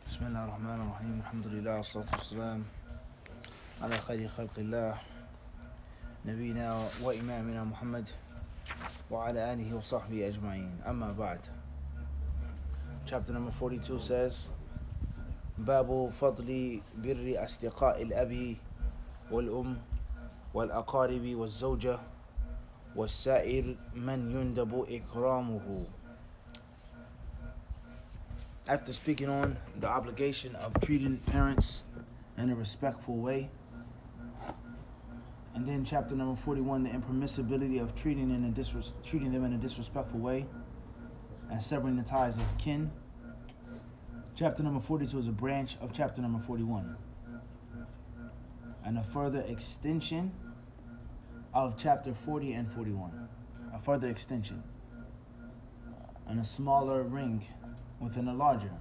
بسم الله الرحمن الرحيم الحمد لله والصلاة والسلام على خير خلق الله نبينا وإمامنا محمد وعلى آله وصحبه أجمعين. أما بعد. Chapter number 42 says باب فضل بر أصدقاء الأب والأم والأقارب والزوجة والسائر من يندب إكرامه. After speaking on the obligation of treating parents in a respectful way, and then chapter number 41, the impermissibility of treating them in a disrespectful way and severing the ties of kin. Chapter number 42 is a branch of chapter number 41 and a further extension of chapter 40 and 41, a further extension and a smaller ring within a larger,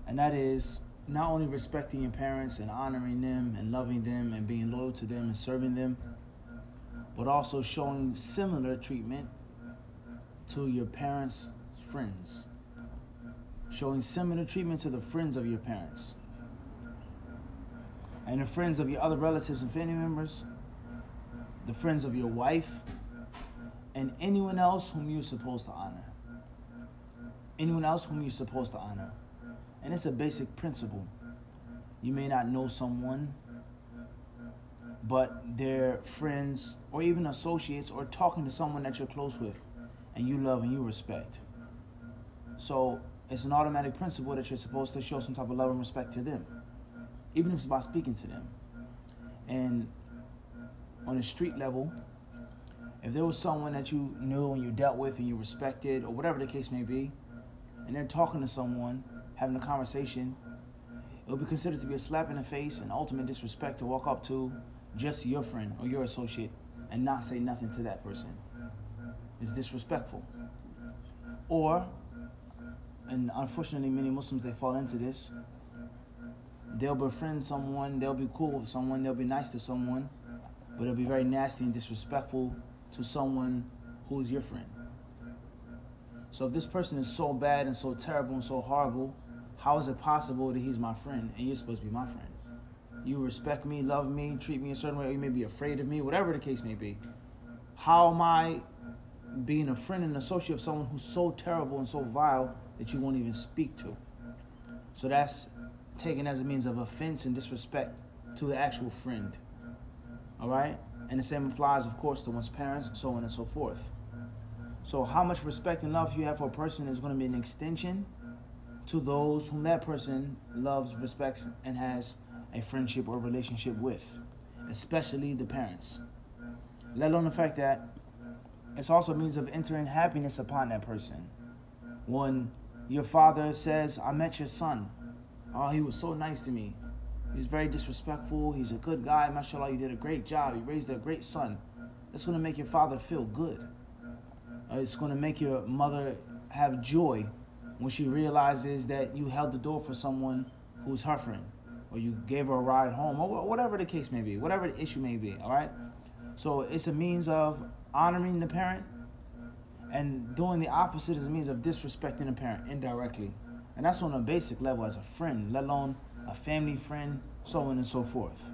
and that is not only respecting your parents and honoring them and loving them and being loyal to them and serving them, but also showing similar treatment to your parents' friends, showing similar treatment to the friends of your parents and the friends of your other relatives and family members, the friends of your wife, and anyone else whom you're supposed to honor. Anyone else whom you're supposed to honor. And it's a basic principle. You may not know someone, but they're friends or even associates or talking to someone that you're close with and you love and you respect. So it's an automatic principle that you're supposed to show some type of love and respect to them, even if it's by speaking to them. And on a street level, if there was someone that you knew and you dealt with and you respected, or whatever the case may be, and they're talking to someone, having a conversation, it will be considered to be a slap in the face and ultimate disrespect to walk up to just your friend or your associate and not say nothing to that person. It's disrespectful. Or, and unfortunately many Muslims, they fall into this, they'll befriend someone, they'll be cool with someone, they'll be nice to someone, but it'll be very nasty and disrespectful to someone who's your friend. So if this person is so bad and so terrible and so horrible, how is it possible that he's my friend and you're supposed to be my friend? You respect me, love me, treat me a certain way, or you may be afraid of me, whatever the case may be. How am I being a friend and associate of someone who's so terrible and so vile that you won't even speak to? So that's taken as a means of offense and disrespect to the actual friend. All right? And the same applies, of course, to one's parents, so on and so forth. So how much respect and love you have for a person is going to be an extension to those whom that person loves, respects, and has a friendship or relationship with, especially the parents. Let alone the fact that it's also a means of entering happiness upon that person. When your father says, I met your son. Oh, he was so nice to me. He's very disrespectful. He's a good guy. MashaAllah, you did a great job. You raised a great son. That's going to make your father feel good. It's going to make your mother have joy when she realizes that you held the door for someone who's her friend, or you gave her a ride home, or whatever the case may be, whatever the issue may be, all right? So it's a means of honoring the parent, and doing the opposite is a means of disrespecting the parent indirectly. And that's on a basic level as a friend, let alone a family friend, so on and so forth.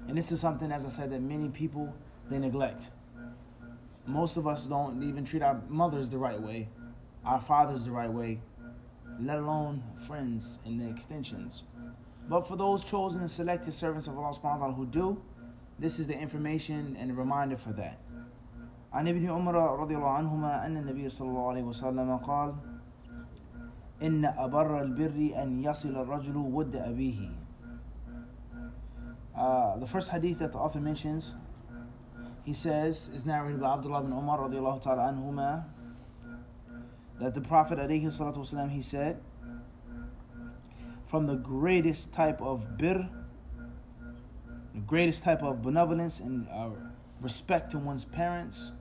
And this is something, as I said, that many people, they neglect. Most of us don't even treat our mothers the right way, our fathers the right way, let alone friends and the extensions. But for those chosen and selected servants of Allah subhanahu wa ta'ala who do, this is the information and the reminder for that. عن ابن عمر رضي الله عنهما أن النبي صلى الله عليه وسلم قال إن أبر البر أن يصل الرجل ود أبيه. The first hadith that the author mentions, he says, is narrated by Abdullah ibn Umar radiallahu ta'ala anhuma, that the Prophet alayhi salatu wasalam, he said, from the greatest type of birr, the greatest type of benevolence and respect to one's parents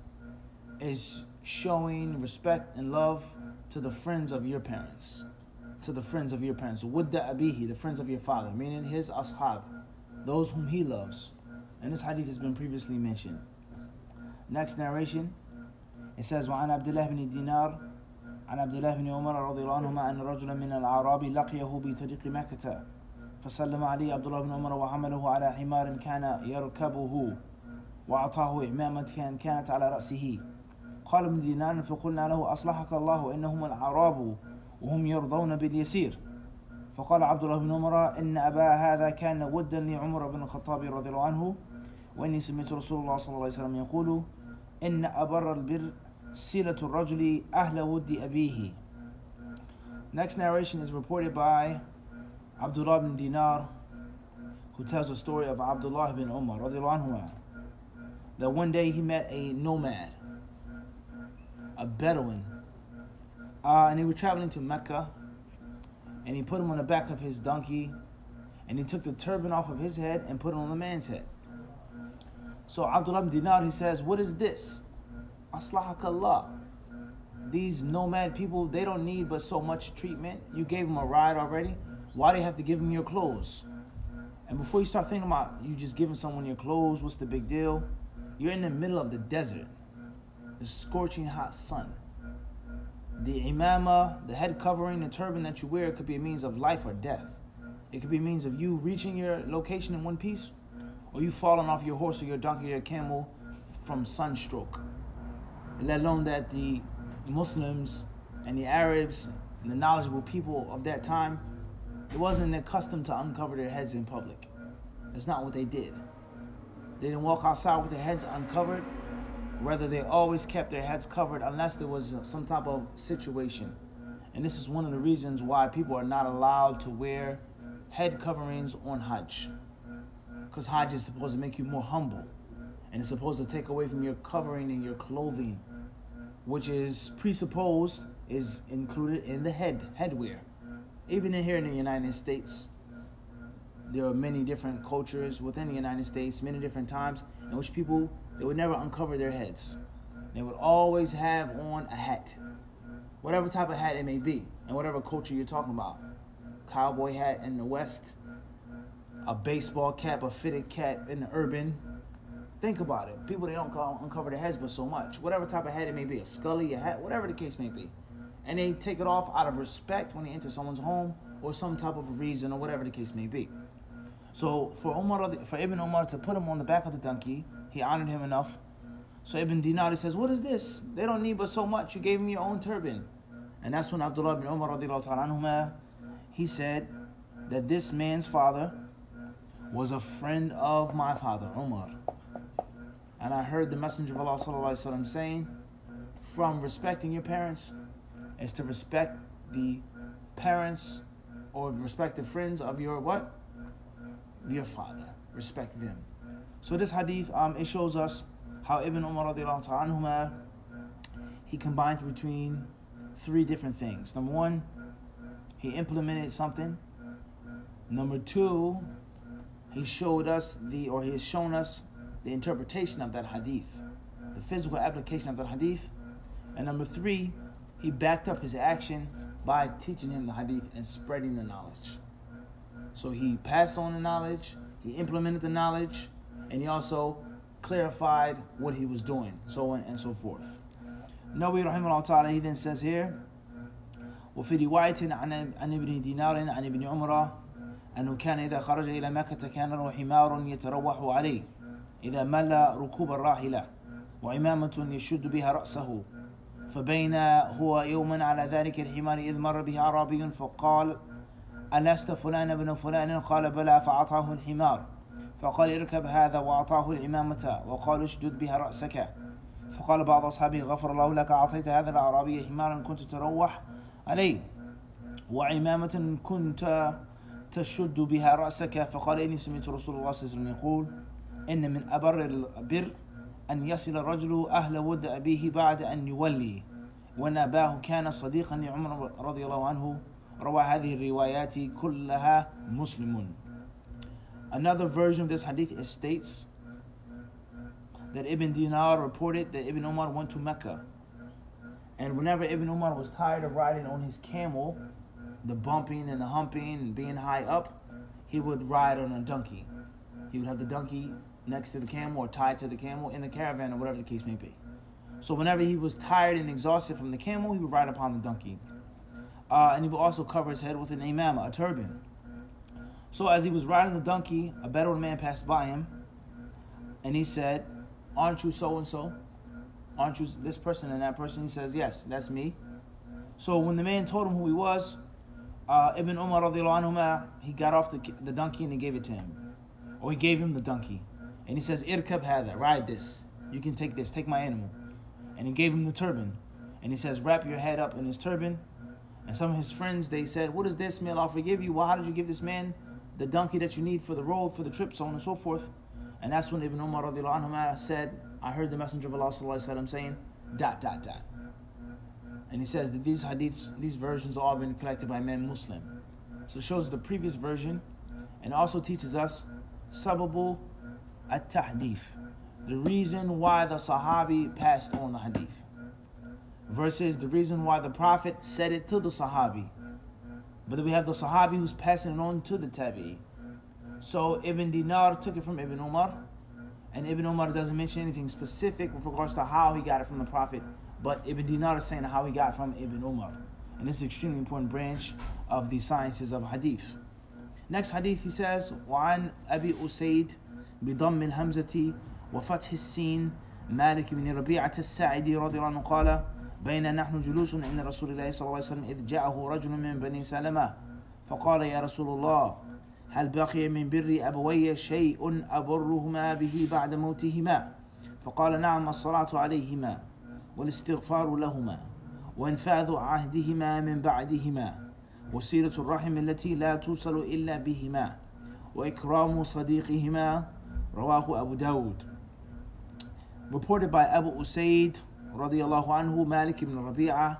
is showing respect and love to the friends of your parents. To the friends of your parents. Wudda abihi, the friends of your father, meaning his ashab, those whom he loves. And this hadith has been previously mentioned. Next narration, it says, وعن عبد الله بن دينار عن عبد الله بن عمر رضي الله عنهما أن رجلا من الأعراب لقيه بطريق مكة فسلم عليه عبد الله بن عمر وحمله على حمار كان يركبه وأعطاه عمامة كانت على رأسه. قال ابن دينار فقلنا له أصلحك الله إنهم الأعراب وهم يرضون باليسير. فقال عبد الله بن عمر إن أبا هذا كان ودا لعمر بن الخطاب رضي الله عنه وإني سمعت رسول الله صلى الله عليه وسلم يقول إن أبر البر صلة الرجل أهل ود أبيه. Next narration is reported by Abdullah bin Dinar, who tells the story of Abdullah bin Umar رضي الله عنه, that one day he met a nomad, a Bedouin, and he was traveling to Mecca, and he put him on the back of his donkey, and he took the turban off of his head and put it on the man's head. So Abdullah bin Dinar, he says, what is this? Aslahak Allah. These nomad people, they don't need but so much treatment. You gave them a ride already. Why do you have to give them your clothes? And before you start thinking about you just giving someone your clothes, what's the big deal? You're in the middle of the desert. The scorching hot sun. The imama, the head covering, the turban that you wear could be a means of life or death. It could be a means of you reaching your location in one piece, or you falling off your horse or your donkey or your camel from sunstroke. Let alone that the Muslims and the Arabs and the knowledgeable people of that time, it wasn't accustomed to uncover their heads in public. That's not what they did. They didn't walk outside with their heads uncovered. Rather, they always kept their heads covered unless there was some type of situation. And this is one of the reasons why people are not allowed to wear head coverings on Hajj. Because Hajj is supposed to make you more humble. And it's supposed to take away from your covering and your clothing, which is presupposed is included in the headwear. Even here in the United States, there are many different cultures within the United States, many different times in which people, they would never uncover their heads. They would always have on a hat, whatever type of hat it may be, and whatever culture you're talking about. Cowboy hat in the West, a baseball cap, a fitted cap in the urban. Think about it. People, they don't uncover their heads but so much. Whatever type of hat it may be, a scully, a hat, whatever the case may be. And they take it off out of respect when they enter someone's home or some type of reason or whatever the case may be. So for Ibn Umar to put him on the back of the donkey, he honored him enough. So Ibn Dinar says, what is this? They don't need but so much. You gave me your own turban. And that's when Abdullah bin Umar radiallahu ta'ala anhuma, he said that this man's father was a friend of my father, Umar. And I heard the Messenger of Allah sallallahu alaihi wasallam saying, from respecting your parents is to respect the parents or respect the friends of your what? Your father. Respect them. So this hadith, it shows us how Ibn Umar radiallahu ta'ala anhuma, he combined between three different things. Number one, he implemented something. Number two, he showed us he has shown us the interpretation of that hadith, the physical application of that hadith. And number three, he backed up his action by teaching him the hadith and spreading the knowledge. So he passed on the knowledge, he implemented the knowledge, and he also clarified what he was doing, so on and so forth. Nawawi rahimahullah ta'ala, he then says here, وفي رواية عن ابن دينار عن ابن عمر أنه كان إذا خرج إلى مكة كان له حمار يتروح عليه إذا مل ركوب الراحلة وعمامة يشد بها رأسه فبين هو يوما على ذلك الحمار إذ مر به أعرابي فقال ألست فلان ابن فلان؟ قال بلى، فأعطاه الحمار فقال اركب هذا وأعطاه العمامة وقال اشدد بها رأسك. فقال بعض أصحابه غفر الله لك، أعطيت هذا الأعرابي حمارا كنت تروح عليه وعمامة كنت تشد بها رأسك. فقال إني سمعت رسول الله صلى الله عليه وسلم يقول إن من أبر البر أن يصل الرجل أهل ود أبيه بعد أن يولي، وأن أباه كان صديقا لعمر رضي الله عنه. روى هذه الروايات كلها مسلم. Another version of this hadith states that Ibn Dinar reported that Ibn Umar went to Mecca, and whenever Ibn Umar was tired of riding on his camel, the bumping and the humping and being high up, he would ride on a donkey. He would have the donkey next to the camel or tied to the camel in the caravan or whatever the case may be. So whenever he was tired and exhausted from the camel, he would ride upon the donkey. And he would also cover his head with an imamah, a turban. So as he was riding the donkey, a Bedouin man passed by him, and he said, "Aren't you so-and-so? Aren't you this person and that person?" He says, "Yes, that's me." So when the man told him who he was, Ibn Umar radiallahu anhuma, he got off the donkey and he gave it to him. Or he gave him the donkey. And he says, "Irkab hada, ride this. You can take this, take my animal." And he gave him the turban. And he says, "Wrap your head up in his turban." And some of his friends, they said, "What is this? May Allah forgive you. Why how did you give this man the donkey that you need for the road, for the trip, so on and so forth?" And that's when Ibn Umar radiallahu anhuma said, "I heard the Messenger of Allah sallallahu alaihi wasallam saying, ... And he says that these hadiths, these versions all been collected by Imam Muslim. So it shows the previous version, and also teaches us sababu at-tahdith, the reason why the Sahabi passed on the hadith, versus the reason why the Prophet said it to the Sahabi. But then we have the Sahabi who's passing it on to the Tabi'i. So Ibn Dinar took it from Ibn Umar, and Ibn Umar doesn't mention anything specific with regards to how he got it from the Prophet, but Ibn Dinar is saying how he got it from Ibn Umar. And this is an extremely important branch of the sciences of hadith. Next hadith, he says, وعن أبي أسيد بضم الهمزة وفتح السين مالك بن ربيعة الساعدي رضي الله عنه قال بين نحن جلوس عند رسول الله صلى الله عليه وسلم إذ جاءه رجل من بني سلمة فقال يا رسول الله هل بقي من بر أبوي شيء أبرهما به بعد موتهما؟ فقال نعم، الصلاة عليهما والاستغفار لهما وإنفاذ عهدهما من بعدهما وصلة الرحم التي لا توصل إلا بهما وإكرام صديقهما. رواه Abu Dawud. Reported by Abu Usaid radiyallahu anhu, Malik ibn Rabi'ah.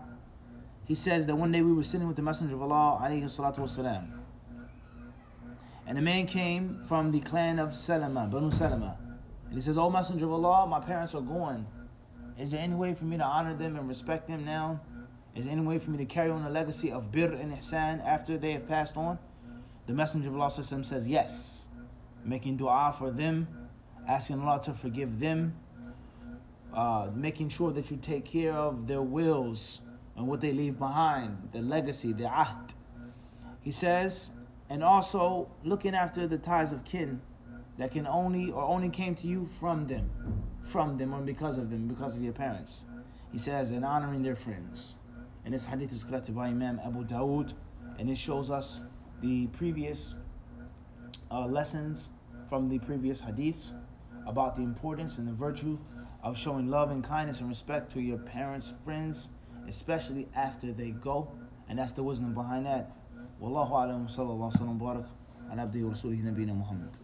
He says that one day we were sitting with the Messenger of Allah alayhi salatu wasalam, and a man came from the clan of Salama, Banu Salama, and he says, "O Messenger of Allah, my parents are gone. Is there any way for me to honor them and respect them now? Is there any way for me to carry on the legacy of bir and ihsan after they have passed on?" The Messenger of Allah says yes, making dua for them, asking Allah to forgive them, making sure that you take care of their wills and what they leave behind, their legacy, their ahd. He says, and also looking after the ties of kin that can only came to you from them or because of them, because of your parents. He says, and honoring their friends. And this hadith is collected by Imam Abu Dawud, and it shows us the previous lessons from the previous hadiths about the importance and the virtue of showing love and kindness and respect to your parents, friends, especially after they go. And that's the wisdom behind that. Wallahu a'lam, sallallahu alaihi wa sallam, barak ala abdihi wa rasulihi nabiyina Muhammad.